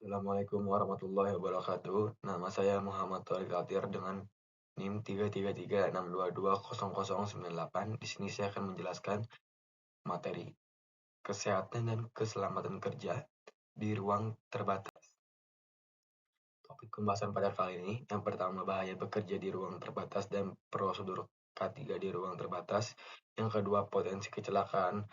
Assalamualaikum warahmatullahi wabarakatuh. Nama saya Muhammad Thoriq Altir dengan NIM 33362200098. Di sini saya akan menjelaskan materi kesehatan dan keselamatan kerja di ruang terbatas. Topik pembahasan pada kali ini, yang pertama bahaya bekerja di ruang terbatas dan prosedur K3 di ruang terbatas. Yang kedua, potensi kecelakaan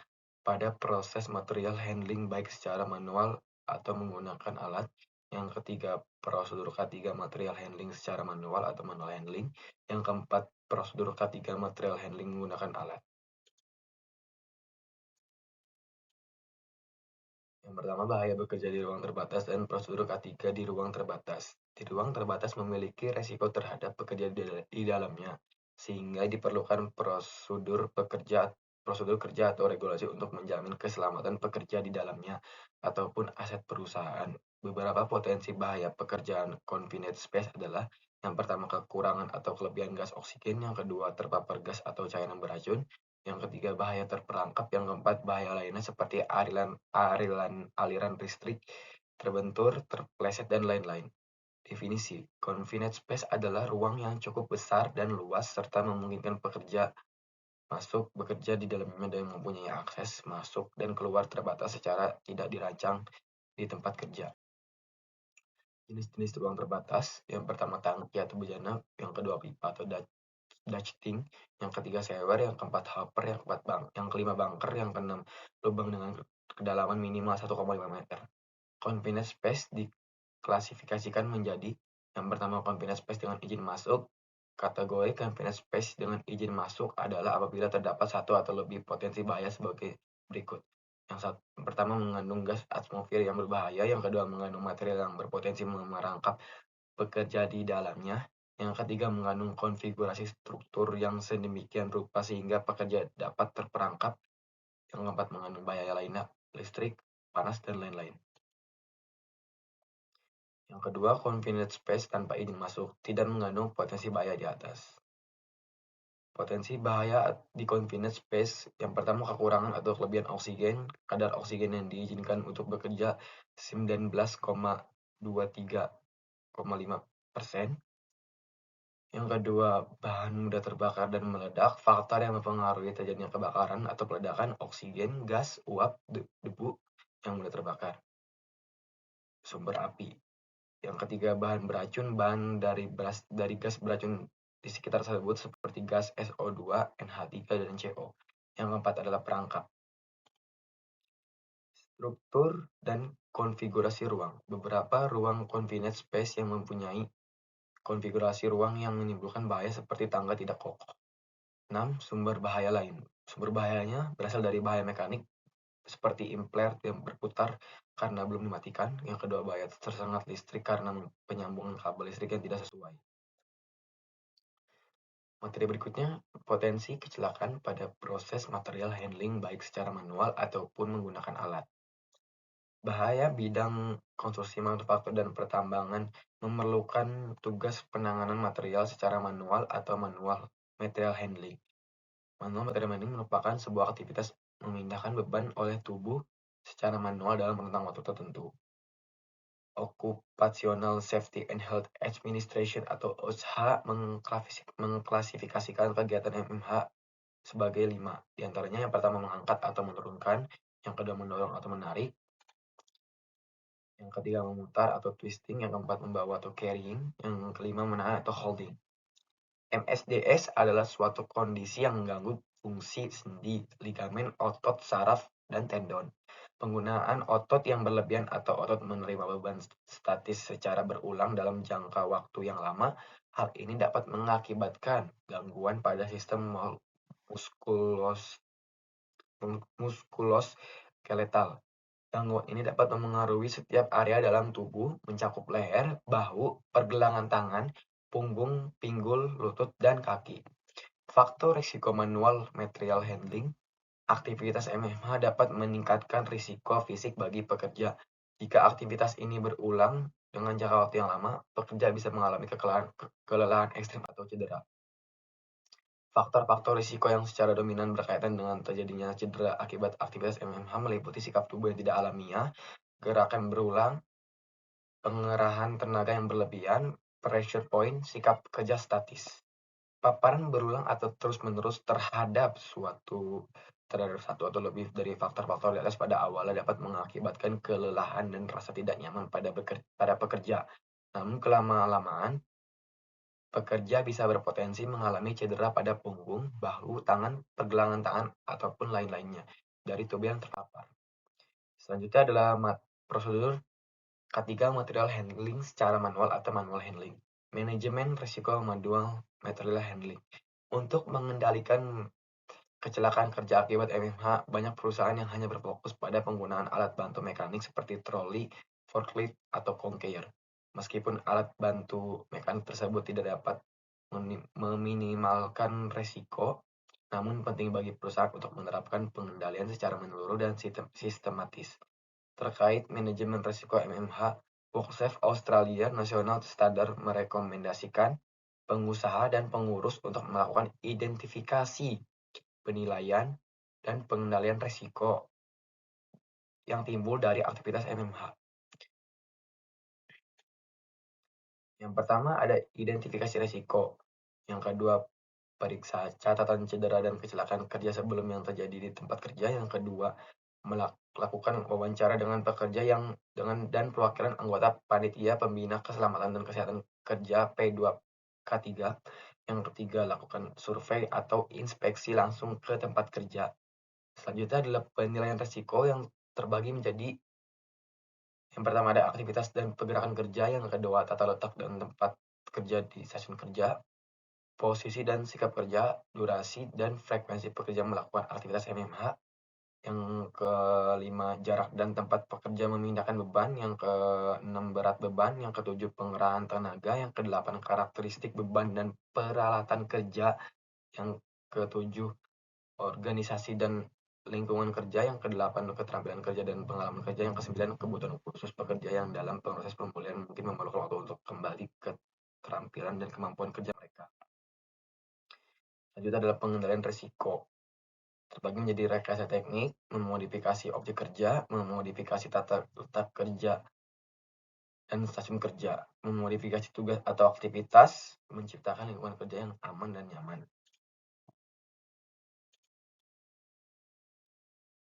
pada proses material handling baik secara manual atau menggunakan alat. Yang ketiga, prosedur K3 material handling secara manual atau manual handling. Yang keempat, prosedur K3 material handling menggunakan alat. Yang pertama, bahaya bekerja di ruang terbatas dan prosedur K3 di ruang terbatas. Di ruang terbatas memiliki resiko terhadap pekerja di dalamnya, sehingga diperlukan prosedur kerja atau regulasi untuk menjamin keselamatan pekerja di dalamnya ataupun aset perusahaan. Beberapa potensi bahaya pekerjaan confined space adalah yang pertama kekurangan atau kelebihan gas oksigen, yang kedua terpapar gas atau cairan beracun, yang ketiga bahaya terperangkap, yang keempat bahaya lainnya seperti aliran listrik terbentur, terpeleset, dan lain-lain. Definisi, confined space adalah ruang yang cukup besar dan luas serta memungkinkan pekerja masuk, bekerja di dalamnya dan mempunyai akses masuk dan keluar terbatas secara tidak dirancang di tempat kerja. Jenis-jenis ruang terbatas, yang pertama tangki atau bejana, yang kedua pipa atau ducting, yang ketiga sewer, yang keempat hopper, yang kelima bunker, yang keenam lubang dengan kedalaman minimal 1,5 meter. Confined space diklasifikasikan menjadi yang pertama confined space dengan izin masuk. Kategori confined space dengan izin masuk adalah apabila terdapat satu atau lebih potensi bahaya sebagai berikut. Yang pertama mengandung gas atmosfer yang berbahaya, yang kedua mengandung material yang berpotensi merangkap bekerja di dalamnya, yang ketiga mengandung konfigurasi struktur yang sedemikian rupa sehingga pekerja dapat terperangkap, yang keempat mengandung bahaya lainnya, listrik, panas, dan lain-lain. Yang kedua, confined space tanpa izin masuk, tidak mengandung potensi bahaya di atas. Potensi bahaya di confined space, yang pertama kekurangan atau kelebihan oksigen, kadar oksigen yang diizinkan untuk bekerja 19,23,5%. Yang kedua, bahan mudah terbakar dan meledak. Faktor yang mempengaruhi terjadinya kebakaran atau peledakan: oksigen, gas, uap, debu yang mudah terbakar. Sumber api. Yang ketiga, bahan beracun. Bahan dari gas beracun di sekitar tersebut seperti gas SO2, NH3, dan CO. Yang keempat adalah perangkap. Struktur dan konfigurasi ruang. Beberapa ruang confined space yang mempunyai konfigurasi ruang yang menimbulkan bahaya seperti tangga tidak kokoh. 6. Sumber bahaya lain. Sumber bahayanya berasal dari bahaya mekanik seperti impler yang berputar karena belum dimatikan. Yang kedua, bahaya tersengat listrik karena penyambungan kabel listrik yang tidak sesuai. Materi berikutnya, potensi kecelakaan pada proses material handling baik secara manual ataupun menggunakan alat. Bahaya bidang konstruksi manufaktur dan pertambangan memerlukan tugas penanganan material secara manual atau manual material handling. Manual material handling merupakan sebuah aktivitas memindahkan beban oleh tubuh secara manual dalam rentang waktu tertentu. Occupational Safety and Health Administration atau OSHA mengklasifikasikan kegiatan MMH sebagai 5. Di antaranya yang pertama mengangkat atau menurunkan, yang kedua mendorong atau menarik, yang ketiga memutar atau twisting, yang keempat membawa atau carrying, yang kelima menahan atau holding. MSDS adalah suatu kondisi yang mengganggu fungsi sendi, ligamen, otot, saraf, dan tendon. Penggunaan otot yang berlebihan atau otot menerima beban statis secara berulang dalam jangka waktu yang lama. Hal ini dapat mengakibatkan gangguan pada sistem muskuloskeletal. Gangguan ini dapat memengaruhi setiap area dalam tubuh, mencakup leher, bahu, pergelangan tangan, punggung, pinggul, lutut, dan kaki. Faktor risiko manual material handling. Aktivitas MMH dapat meningkatkan risiko fisik bagi pekerja. Jika aktivitas ini berulang dengan jangka waktu yang lama, pekerja bisa mengalami kelelahan ekstrim atau cedera. Faktor-faktor risiko yang secara dominan berkaitan dengan terjadinya cedera akibat aktivitas MMH meliputi sikap tubuh yang tidak alamiah, gerakan berulang, pengerahan tenaga yang berlebihan, pressure point, sikap kerja statis. Paparan berulang atau terus-menerus terhadap satu atau lebih dari faktor-faktor di atas pada awalnya dapat mengakibatkan kelelahan dan rasa tidak nyaman pada pekerja. Namun kelama-lamaan, pekerja bisa berpotensi mengalami cedera pada punggung, bahu, tangan, pergelangan tangan, ataupun lain-lainnya dari tubuh yang terpapar. Selanjutnya adalah prosedur K3 material handling secara manual atau manual handling. Manajemen risiko manual material handling. Untuk mengendalikan kecelakaan kerja akibat MMH, banyak perusahaan yang hanya berfokus pada penggunaan alat bantu mekanik seperti troli, forklift, atau conveyor. Meskipun alat bantu mekanik tersebut tidak dapat meminimalkan resiko, namun penting bagi perusahaan untuk menerapkan pengendalian secara menyeluruh dan sistematis. Terkait manajemen risiko MMH, WorkSafe Australia National Standard merekomendasikan pengusaha dan pengurus untuk melakukan identifikasi, penilaian, dan pengendalian risiko yang timbul dari aktivitas MMH. Yang pertama ada identifikasi risiko. Yang kedua, periksa catatan cedera dan kecelakaan kerja sebelum yang terjadi di tempat kerja. Yang kedua, melakukan wawancara dengan pekerja dan perwakilan anggota panitia pembina keselamatan dan kesehatan kerja P2K3. Yang ketiga, lakukan survei atau inspeksi langsung ke tempat kerja. Selanjutnya adalah penilaian risiko yang terbagi menjadi yang pertama ada aktivitas dan pergerakan kerja, yang kedua tata letak dan tempat kerja di stasiun kerja, posisi dan sikap kerja, durasi dan frekuensi pekerja melakukan aktivitas MMH, yang kelima jarak dan tempat pekerja memindahkan beban, yang keenam berat beban, yang ketujuh pengerahan tenaga, yang kedelapan karakteristik beban dan peralatan kerja, yang ketujuh organisasi dan lingkungan kerja, yang kedelapan keterampilan kerja dan pengalaman kerja, yang kesembilan kebutuhan khusus pekerja yang dalam proses pemulihan mungkin memerlukan waktu untuk kembali ke keterampilan dan kemampuan kerja mereka. Selanjutnya adalah pengendalian risiko. Terbagi menjadi rekayasa teknik, memodifikasi objek kerja, memodifikasi tata letak kerja dan stasiun kerja, memodifikasi tugas atau aktivitas, menciptakan lingkungan kerja yang aman dan nyaman.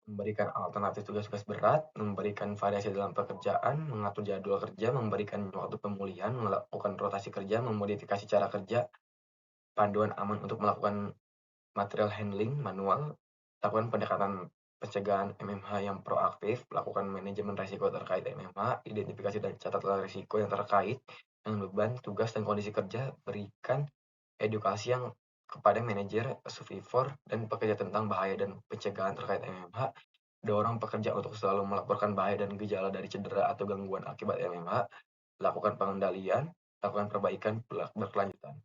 Memberikan alternatif tugas-tugas berat, memberikan variasi dalam pekerjaan, mengatur jadwal kerja, memberikan waktu pemulihan, melakukan rotasi kerja, memodifikasi cara kerja, panduan aman untuk melakukan material handling manual, lakukan pendekatan pencegahan MMH yang proaktif, lakukan manajemen risiko terkait MMH, identifikasi dan catatan risiko yang terkait dengan beban, tugas, dan kondisi kerja, berikan edukasi yang kepada manajer, supervisor, dan pekerja tentang bahaya dan pencegahan terkait MMH, dorong pekerja untuk selalu melaporkan bahaya dan gejala dari cedera atau gangguan akibat MMH, lakukan pengendalian, lakukan perbaikan berkelanjutan.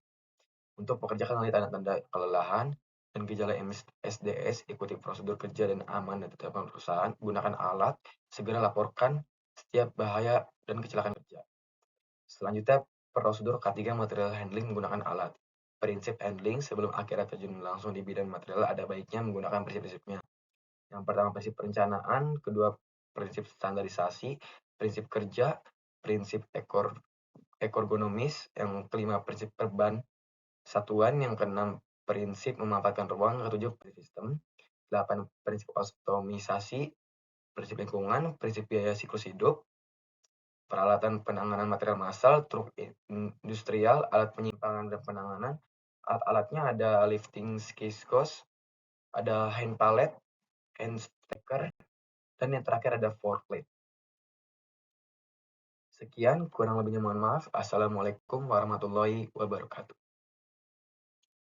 Untuk pekerja kenali tanda-tanda kelelahan dan gejala MSDS, ikuti prosedur kerja dan aman dan ditetapkan perusahaan, gunakan alat, segera laporkan setiap bahaya dan kecelakaan kerja. Selanjutnya, prosedur K3 material handling menggunakan alat. Prinsip handling sebelum akhirnya terjun langsung di bidang material ada baiknya menggunakan prinsip-prinsipnya. Yang pertama prinsip perencanaan, kedua prinsip standarisasi, prinsip kerja, prinsip ergonomis, yang kelima prinsip perban satuan, yang keenam prinsip memanfaatkan ruang, yang ketujuh prinsip sistem, 8 prinsip optimisasi, prinsip lingkungan, prinsip biaya siklus hidup, peralatan penanganan material massal, truk industrial, alat penyimpanan dan penanganan. Alat-alatnya ada lifting skiskos, ada hand pallet, hand stacker, dan yang terakhir ada forklift. Sekian, kurang lebihnya mohon maaf. Assalamualaikum warahmatullahi wabarakatuh.